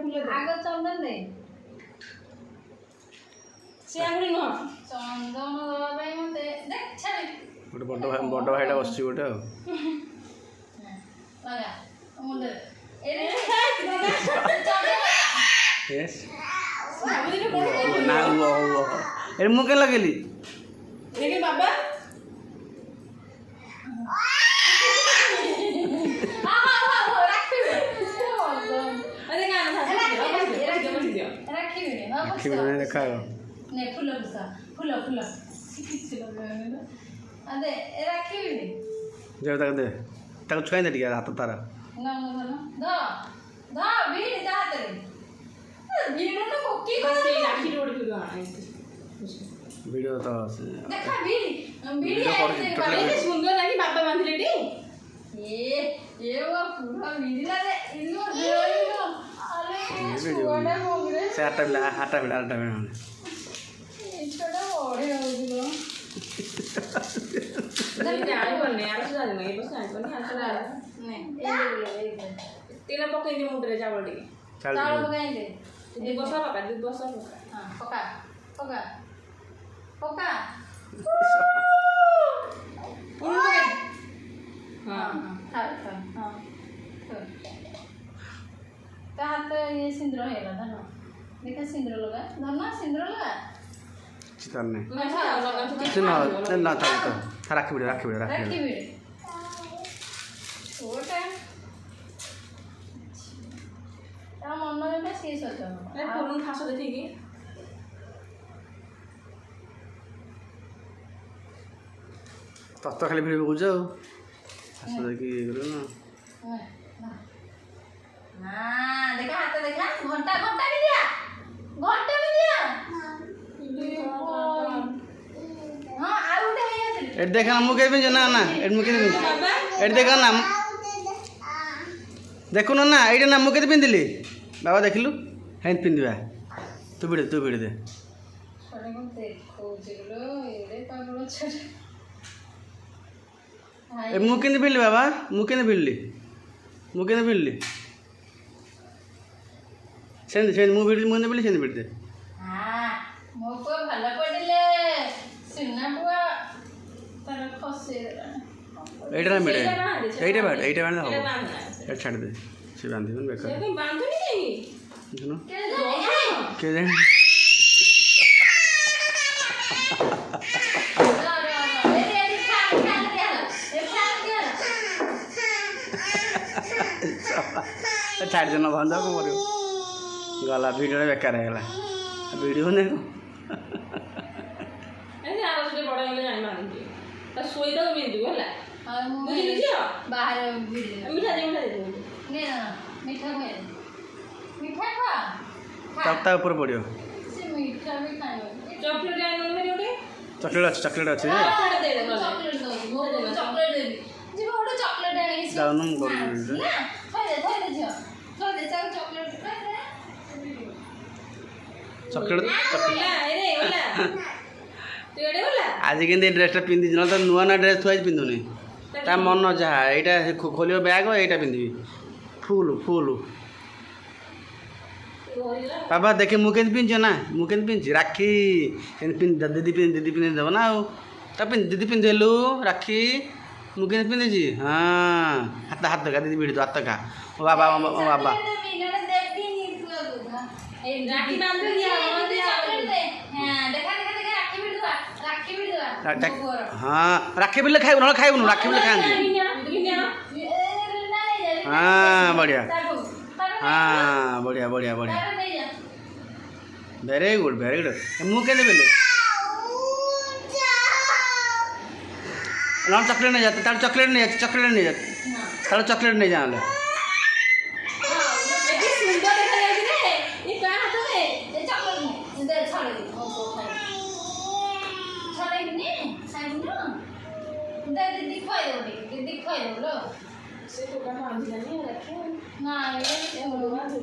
आग चंदन दे से आंगुरी नुह चंदन दवा भाई मते देख छाड़ी गोटे बड़ भाईटा बस गोटे लगा मुंडे ए यस ना वो ए मु के लगेली देखिए बाबा आखि में देखा नहीं फूल फूल फूल अरे राखी जब तक दे तक छुआ दे टिके हाथ तारा ना ना द द भीड़ जात रे भीड़ न कोकी को से राखी रोड पे गाना वीडियो तो देखा भीड़ ये सुंदर लगी बाबा बांधले टी ये वो पूरा भीड़ रे इनो देइनो अरे छोड़ा मोगरे से आटा बिला छोड़ा ओड़े होगलो नहीं आने पर नहीं आने से नहीं बस आने पर नहीं आने नहीं ए तेल पकाई दे मुंडरे चावल टी चावल पकाई दे दूध बसा पका दूध बसा पका हां पका पका पका हां हां हां ता हाथ ये सिंदूर है ना देखा सिंदूर लगा धरना सिंदूर लगा चितन ने मैं लगा चितन ना था तो राखी बिड़ राखी बिड़ छोटा ता मन में से सोच ए पुरन खासो देखी की तो खाली भिड़ बुझ आस देखी करो ना हां देखा हाथ देखा घंटा भी दिया हां आउ उठे है एट देखा मु के भी ना एट मु के एट देखा ना देखु ना एटा ना मु के पिंदिली बाबा देखलु हेन पिंदिबा तू भिड़ दे छोड़े को देखो जिलो एरे पागल छोड़े ए मु के भिड़ली बाबा मु के भिड़ली सेन मु भिड़ सेन भिड़ दे हां मो को भला पड़िले सिन्ना बुआ तर खसे एटा ना भिड़े एटा बांध हो एट छाड़ दे से बांधिबन बेकार से बांधनी नहीं सुनो के के जान छाड़ देना बंद को मरियो गला वीडियो बेकार है गला वीडियो ने ऐसे आरो से बड़ा वाले जान मारती त सोई तो में दु होला बुझि लिजियो बाहर वीडियो मीठा दे नहीं ना मीठा खा तब ऊपर पड़ियो से मीठा भी खायो चॉकलेट आनो मेरे ओटे चॉकलेट अच्छे चॉकलेट दे दे चॉकलेट दो चॉकलेट दे जी मोटो चॉकलेट आने से डाउन कर ना थोड़े जियो थोड़े चार चॉकलेट चॉकलेट ओला रे ओला तू एडे ओला आज के ड्रेस पिंधि न तो नुआ ना ड्रेस थुआई पिंधुनी ता मन जहा एटा खोलियो बैग एटा पिंधि फुल बाबा देखे मुके पिंच ना मुके पिंच राखी दीदी पिंधि देव ना दीदी पिंधेलु राखी मुके पिंधे जी हाँ हाथ का दीदी भिड़ हाथ का ओ बाबा राखी बांध दिया चॉकलेट दे हां देखा राखी भी हाँ राखी बिल्ले खाइबु राखी बिल्ले खाएंगे हाँ बढ़िया हाँ बढ़िया वेरी गुड मुँह के बेले ना चॉकलेट नहीं जाते तार चॉकलेट नहीं जाना सुंदर देखा जाए रे ये का हाथ में ये चॉकलेट दे छोड़ दे छोड़े नहीं खाइबु ना दे दिखाई दो लो से तो का बांध नहीं रखे ना ये ये बोलवा दे